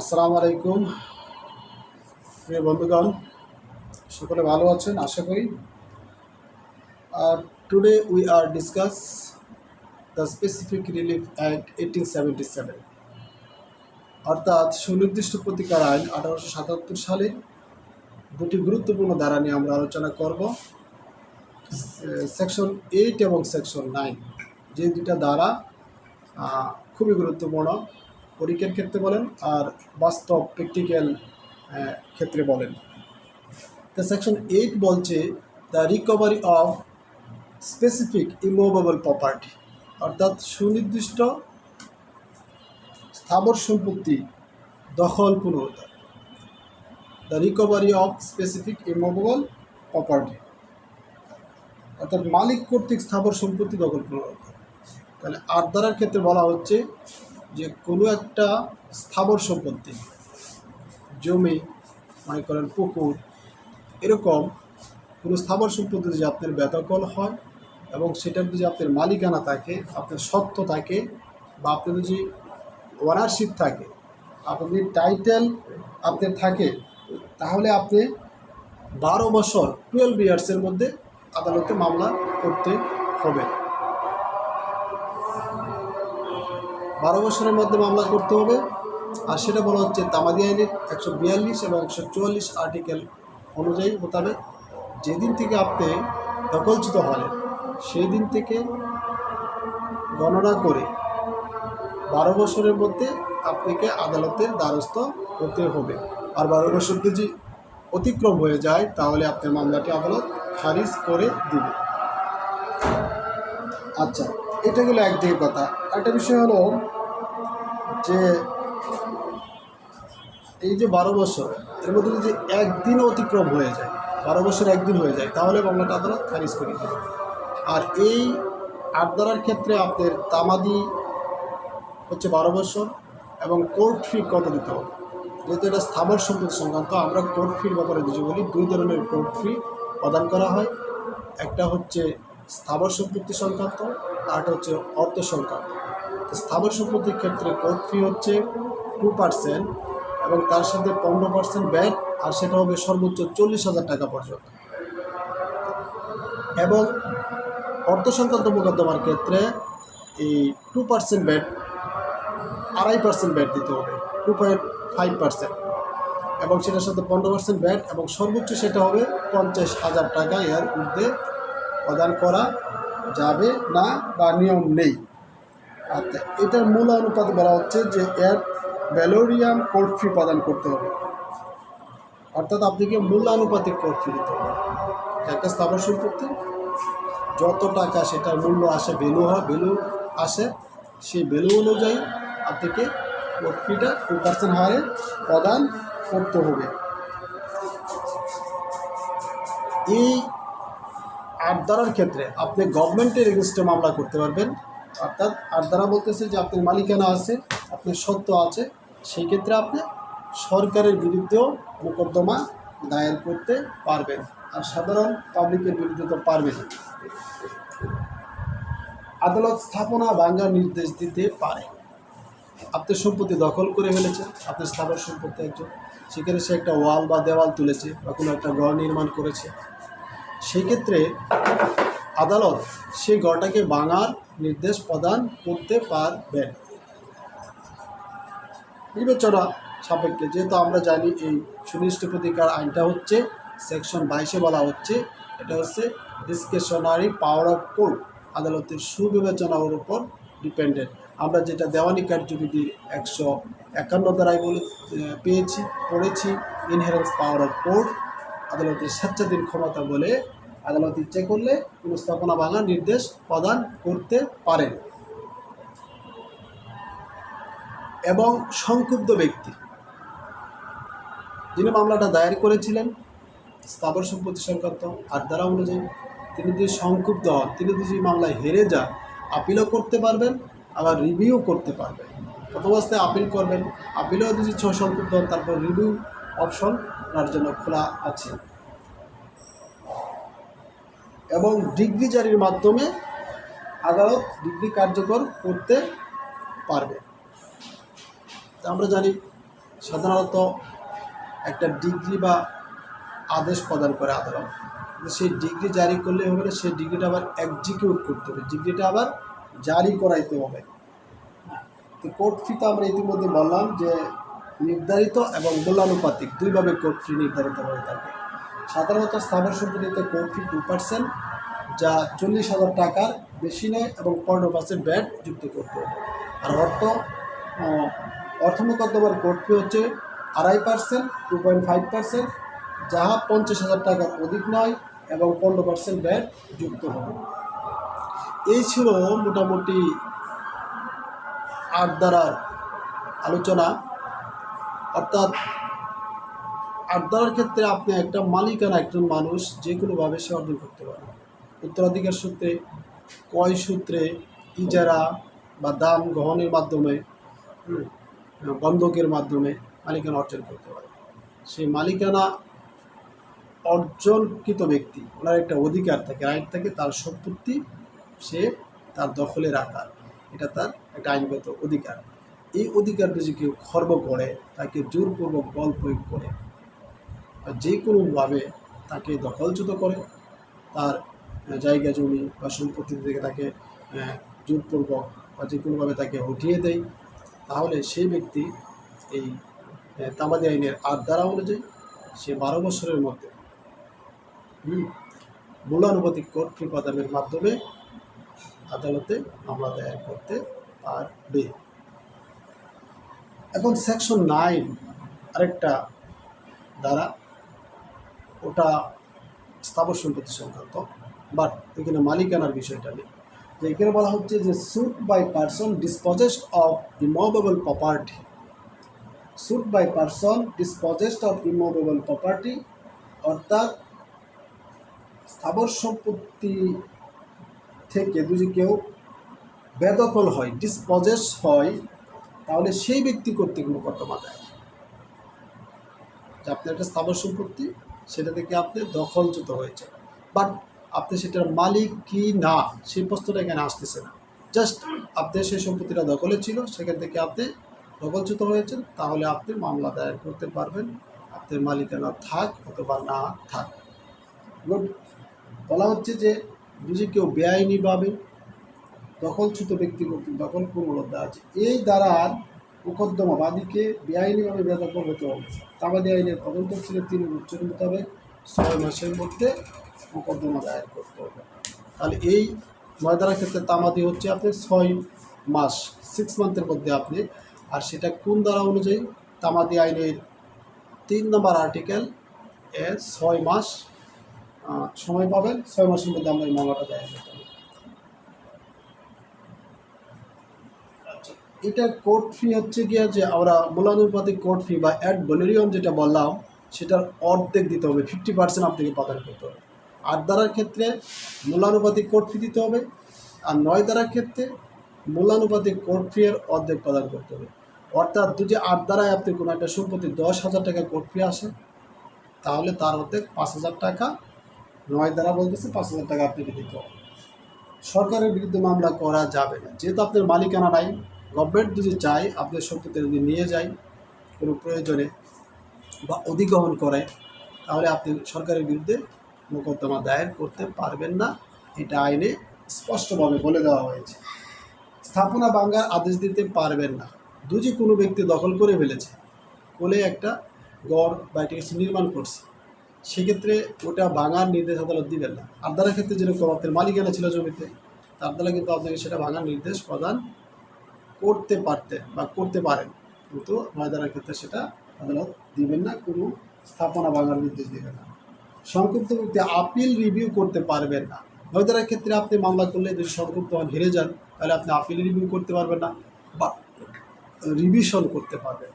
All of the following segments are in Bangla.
আসসালামু আলাইকুম প্রিয় বন্ধুগণ, সকলে ভালো আছেন আশা করি। Today we are discuss the specific relief act 1877, অর্থাৎ সুনির্দিষ্ট প্রতিকার আইন 1877 সালের দুটি গুরুত্বপূর্ণ ধারা নিয়ে আমরা আলোচনা করব। সেকশন 8 এবং সেকশন 9, যে দুটা ধারা খুবই গুরুত্বপূর্ণ, পরীক্ষার ক্ষেত্রে বলেন আর বাস্তব প্র্যাকটিক্যাল ক্ষেত্রে বলেন। তো সেকশন 8 বলছে the recovery of specific immovable property, অর্থাৎ সুনির্দিষ্ট স্থাবর সম্পত্তি দখল পুনরুদ্ধার। The recovery of specific immovable property, অর্থাৎ মালিক কর্তৃক স্থাবর সম্পত্তি দখল পুনরুদ্ধার। তাহলে আর্দারার ক্ষেত্রে বলা হচ্ছে যে কোনো একটা স্থাবর সম্পত্তি, জমি, মনে করেন পুকুর, এরকম কোনো স্থাবর সম্পত্তি যদি আপনার বেদখল হয় এবং সেটার যদি আপনার মালিকানা থাকে, আপনার সত্ত্ব থাকে, বা আপনার যদি ওনারশিপ থাকে, আপনার যদি টাইটেল আপনার থাকে, তাহলে আপনি 12 বছর 12 ইয়ার্সের মধ্যে আদালতে মামলা করতে হবে। 12 বছরের মধ্যে মামলা করতে হবে। আর সেটা বলা হচ্ছে তামাদি আইনের 142 এবং 144 আর্টিকেল অনুযায়ী মোতাবেক যেদিন থেকে আপনি দখলচ্যুত হলেন সেই দিন থেকে গণনা করে 12 বছরের মধ্যে আপনাকে আদালতের দ্বারস্থ হতে হবে। আর 12 বছর যদি অতিক্রম হয়ে যায় তাহলে আপনার মামলাটি আদালত খারিজ করে দিবে। আচ্ছা, এটা গেলো একদিকে কথা। একটা বিষয় হলো যে এই যে 12 বছর, এর মধ্যে যদি একদিন অতিক্রম হয়ে যায়, 12 বছর একদিন হয়ে যায়, তাহলে মামলাটা আদালত খারিজ করে দেবে। আর এই আর্দারার ক্ষেত্রে আপনার তামাদি হচ্ছে 12 বছর এবং কোর্ট ফি কত দিতে হবে। যেহেতু এটা স্থাবর সম্পত্তি সংক্রান্ত, আমরা কোর্ট ফির ব্যাপারে বুঝি বলি। 2 ধরনের কোর্ট ফি প্রদান করা হয়, একটা হচ্ছে স্থাবর সম্পত্তি সংক্রান্ত, আর একটা হচ্ছে অর্থ সংক্রান্ত। স্থাবর সম্পত্তির ক্ষেত্রে কোর্ট ফি হচ্ছে 2% এবং তার সাথে 15% ব্যাট, আর সেটা হবে সর্বোচ্চ 40,000 টাকা পর্যন্ত। এবং অর্থ সংক্রান্ত মোকদ্দমার ক্ষেত্রে এই 2% ব্যাট, 2.5% ব্যাট দিতে হবে, 2.5%, এবং সেটার সাথে 15% ব্যাট, এবং সর্বোচ্চ সেটা হবে 50,000 টাকা। এর ঊর্ধ্বে প্রদান করা যাবে না বা নিয়ম নেই। আচ্ছা, এটার মূল অনুপাত বলা হচ্ছে যে এর ভ্যালোরিয়াম কোর্ট ফি প্রদান করতে হবে, অর্থাৎ আপনাকে মূল্যানুপাতিক কোর্ট ফি দিতে হবে। একটা স্থাবর সম্পত্তি যত টাকা সেটার মূল্য আসে, ভ্যালু আসে, সেই ভ্যালু অনুযায়ী আপনাকে কোর্ট ফিটা 2% হারে প্রদান করতে হবে। এই আর্দারার ক্ষেত্রে আপনি গভর্নমেন্টের এগেনস্টে মামলা করতে পারবেন, অর্থাৎ আর্দারা বলতেছে যে আপনার মালিকানা আছে, আপনার সত্ত্ব আছে, সেই ক্ষেত্রে আপনি সরকারের বিরুদ্ধেও মোকদ্দমা দায়ের করতে পারবেন। আর সাধারণ পাবলিকের বিরুদ্ধে তো পারবেন। আদালত স্থাপনা ভাঙার নির্দেশ দিতে পারে। আপনার সম্পত্তি দখল করে ফেলেছে, আপনার স্থাবর সম্পত্তি একজন, সেখানে সে একটা ওয়াল বা দেওয়াল তুলেছে বা কোনো একটা ঘর নির্মাণ করেছে, সেই ক্ষেত্রে আদালত সেই ঘরটাকে ভাঙার নির্দেশ প্রদান করতে পারবেন বিবেচনা সাপেক্ষে। যেহেতু আমরা জানি এই সুনির্দিষ্ট প্রতিকার আইনটা হচ্ছে সেকশন 22-এ বলা হচ্ছে, এটা হচ্ছে ডিসক্রিশনারি পাওয়ার অফ কোর্ট, আদালতের সুবিবেচনার উপর ডিপেন্ডেন্ট। আমরা যেটা দেওয়ানি কার্যবিধির 151 ধারায় পড়েছি, ইনহেরেন্স পাওয়ার অফ কোর্ট, আদালতের স্বেচ্ছাধীন ক্ষমতা বলে আদালত ইচ্ছে করলে কোনো স্থাপনা ভাঙার নির্দেশ প্রদান করতে পারেন। এবং সংক্ষুব্ধ ব্যক্তি যিনি মামলাটা দায়ের করেছিলেন স্থাবর সম্পত্তি সংক্রান্ত আর্দারা অনুযায়ী, তিনি যদি সংক্ষুব্ধ হন, তিনি যদি মামলায় হেরে যান, আপিলও করতে পারবেন, আবার রিভিউ করতে পারবেন। প্রথম অবস্থায় আপিল করবেন, আপিলেও যদি সংক্ষুব্ধ হন, তারপর রিভিউ অপশন আপনার জন্য খোলা আছে। এবং ডিগ্রি জারির মাধ্যমে আদালত ডিগ্রি কার্যকর করতে পারবে। আমরা জানি সাধারণত একটা ডিগ্রি বা আদেশ প্রদান করে আদালত, সেই ডিগ্রি জারি করলে হবে না, সেই ডিগ্রিটা আবার এক্সিকিউট করতে হবে, ডিগ্রিটা আবার জারি করাইতে হবে। তো কোর্ট ফি তো আমরা ইতিমধ্যে বললাম যে নির্ধারিত এবং মূল্যানুপাতিক দুইভাবে কোর্ট ফি নির্ধারিত হয়ে থাকে। সাধারণত স্থাবর সম্পত্তিতে কোর্ট ফি 2%, যা 40,000 টাকার বেশি নয়, এবং 15% ব্যাট যুক্ত করতে হবে। আর অর্থ মোকদ্দমার কোর্ট ফি হচ্ছে 2.5%, 2.5%, যাহা 50,000 টাকার অধিক নয়, এবং 15% ব্যাট যুক্ত হবে। এই ছিল মোটামুটি 8 ধারার আলোচনা। অর্থাৎ 8 ধারার ক্ষেত্রে আপনি একটা মালিকানা একজন মানুষ যে কোনোভাবে সে অর্জন করতে পারে। উত্তরাধিকার সূত্রে, ক্রয় সূত্রে, ইজারা বা দান গ্রহণের মাধ্যমে, বন্ধকের মাধ্যমে মালিকানা অর্জন করতে পারে। সেই মালিকানা অর্জনকৃত ব্যক্তি, ওনার একটা অধিকার থাকে, রাইট থাকে, তার সম্পত্তি সে তার দখলে রাখার, এটা তার একটা আইনগত অধিকার। এই অধিকার যদি কেউ খর্ব করে, তাকে জোরপূর্বক বল প্রয়োগ করে, বা যে কোনোভাবে তাকে দখলচ্যুত করে, তার জায়গা জমি বা সম্পত্তি থেকে তাকে জোরপূর্বক বা যে কোনোভাবে তাকে হটিয়ে দেয়, তাহলে সেই ব্যক্তি এই তামাদি আইনের 8 ধারা অনুযায়ী সে 12 বছরের মধ্যে মূল্যানুপাতিক কোর্ট ফি প্রদানের মাধ্যমে আদালতে মামলা দায়ের করতে পারবে। এখন সেকশন 9 আরেকটা ধারা, ওটা স্থাবর সম্পত্তি সংক্রান্ত, বাট এখানে মালিকানার বিষয়টা নেই। যে এখানে বলা হচ্ছে যে suit by person dispossessed of immovable property, suit by person dispossessed of immovable property, অর্থাৎ স্থাবর সম্পত্তি থেকে যদি কেউ বেদখল হয়, ডিসপোজেস হয়, তাহলে সেই ব্যক্তি কর্তৃক মোকদ্দমা দেয়। যে আপনার একটা স্থাবর সম্পত্তি, সেটা থেকে আপনি দখলচ্যুত হয়েছে, বাট আপনি সেটার মালিক কি না সেই প্রশ্নটা এখানে আসতেছে না। জাস্ট আপনার সেই সম্পত্তিটা দখলে ছিল, সেখান থেকে আপনি দখলচ্যুত হয়েছেন, তাহলে আপনি মামলা দায়ের করতে পারবেন, আপনার মালিকানা থাক অথবা না থাক। বলা হচ্ছে যে যদি কেউ বেআইনিভাবে দখলচ্যুত ব্যক্তি কর্তৃক দখল পূর্ববদ্ধ আছে, এই দ্বারার মোকদ্দমা বাদীকে বেআইনিভাবে বেদখল হতে হবে। তামাদি আইনের প্রথম তফসিলের 3 অনুচ্ছেদ মোতাবেক 6 মাসের মধ্যে মোকদ্দমা দায়ের করতে হবে। তাহলে এই 9 ধারার ক্ষেত্রে তামাদি হচ্ছে আপনি 6 মাস, 6 মান্থের মধ্যে আপনি, আর সেটা কোন ধারা অনুযায়ী? তামাদি আইনের 3 নম্বর আর্টিকেল 6 মাস সময় পাবেন, 6 মাসের মধ্যে আমরা এই মামলাটা দায়ের করতে হবে। এটার কোর্ট ফি হচ্ছে গিয়া যে আমরা মূল্যানুপাতিক কোর্ট ফি বা অ্যাড ভ্যালুরিয়াম যেটা বললাম, সেটার অর্ধেক দিতে হবে, 50% আপনাকে প্রদান করতে হবে। 8 ধারার ক্ষেত্রে মূল্যানুপাতিক কোর্ট ফি দিতে হবে, আর 9 ধারার ক্ষেত্রে মূল্যানুপাতিক কোর্ট ফি এর অর্ধেক প্রদান করতে হবে। অর্থাৎ যদি 8 ধারায় আপনি কোনো একটা সম্পত্তি 10,000 টাকা কোর্ট ফি আসে, তাহলে তার অর্ধেক 5,000 টাকা, 9 ধারা বলতেছে 5,000 টাকা আপনাকে দিতে হবে। সরকারের বিরুদ্ধে মামলা করা যাবে না, যেহেতু আপনার মালিকানা নাই। গভর্নমেন্ট যদি চায় আপনার সম্পত্তি যদি নিয়ে যায় কোনো প্রয়োজনে বা অধিগ্রহণ করে, তাহলে আপনি সরকারের বিরুদ্ধে মোকদ্দমা দায়ের করতে পারবেন না, এটা আইনে স্পষ্টভাবে বলে দেওয়া হয়েছে। স্থাপনা ভাঙার আদেশ দিতে পারবেন না। যদি কোনো ব্যক্তি দখল করে ফেলেছে, কোলে একটা গড় বা একটা কিছু নির্মাণ করছে, সেক্ষেত্রে ওটা ভাঙার নির্দেশ আদালত দিবেন না। আদালতের ক্ষেত্রে যেরকম আপনার মালিকানা ছিল জমিতে, তার দ্বারা কিন্তু আপনাকে সেটা ভাঙার নির্দেশ প্রদান করতে পারতেন বা করতে পারেন, কিন্তু 9 ধারার ক্ষেত্রে সেটা আদালত দিবেন না, কোনো স্থাপনা ভাঙার নির্দেশ দিবেন না। সংক্ষিপ্ত ব্যক্তি আপিল রিভিউ করতে পারবেন না। 9 ধারার ক্ষেত্রে আপনি মামলা করলে যদি সংক্ষিপ্ত হেরে যান, তাহলে আপনি আপিল রিভিউ করতে পারবেন না বা রিভিশন করতে পারবেন।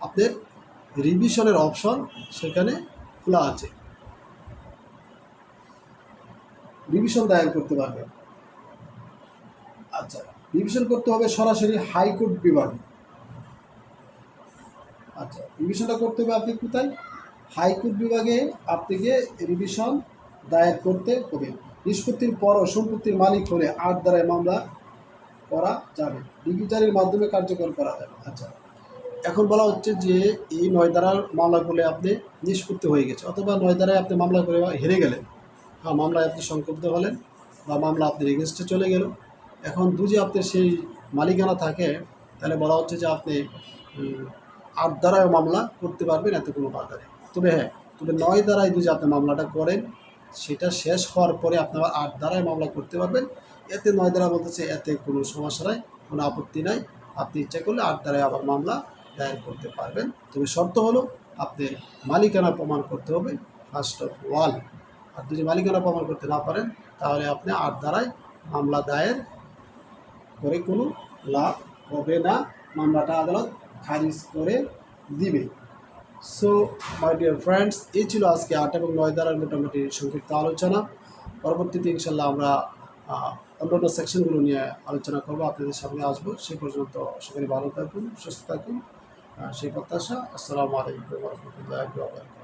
আপনার রিভিশনের অপশন সেখানে খোলা আছে, রিভিশন দায়ের করতে পারবেন। আচ্ছা, রিভিশন করতে হবে সরাসরি হাইকোর্ট বিভাগে। আচ্ছা, রিভিশনটা করতে হবে আপনি কোথায়? হাইকোর্ট বিভাগে আপনাকে রিভিশন দায়ের করতে হবে। নিষ্পত্তির পরও সম্পত্তির মালিক হলে 8 ধারায় মামলা করা যাবে, ডিজিটালের মাধ্যমে কার্যকর করা যাবে। আচ্ছা, এখন বলা হচ্ছে যে এই 9 ধারার মামলাগুলো আপনি নিষ্পত্তি হয়ে গেছে, অথবা 9 ধারায় আপনি মামলা করে হেরে গেলেন, হ্যাঁ মামলায় আপনি সংক্ষুব্ধ হলেন বা মামলা আপনি রেজিস্ট্রে চলে গেল। এখন যদি আপনার সেই মালিকানা থাকে, তাহলে বলা হচ্ছে যে আপনি 8 ধারায় মামলা করতে পারবেন, এতে কোনো বাধা নেই। তবে 9 ধারায় যদি আপনি মামলাটা করেন, সেটা শেষ হওয়ার পরে আপনি আবার 8 ধারায় মামলা করতে পারবেন। এতে 9 ধারা বলতেছে এতে কোনো সমস্যা নাই, কোনো আপত্তি নাই। আপনি ইচ্ছা করলে 8 ধারায় আবার মামলা দায়ের করতে পারবেন। তবে শর্ত হলো আপনি মালিকানা প্রমাণ করতে হবে ফার্স্ট অফ অল। আর যদি মালিকানা প্রমাণ করতে না পারেন, তাহলে আপনি 8 ধারায় মামলা দায়ের করে কোনো লাভ হবে না, মামলাটা আদালত খারিজ করে দিবে। সো মাই ডিয়ার ফ্রেন্ডস, এই ছিল আজকে 8 এবং 9 ধারার মোটামুটি সংক্ষিপ্ত আলোচনা। পরবর্তীতে ইনশাল্লাহ আমরা অন্যান্য সেকশনগুলো নিয়ে আলোচনা করবো, আপনাদের সামনে আসবো। সেই পর্যন্ত সকলে ভালো থাকুন, সুস্থ থাকুন, সেই প্রত্যাশা। আসসালামু আলাইকুম ওয়া রাহমাতুল্লাহি ওয়া বারাকাতুহু।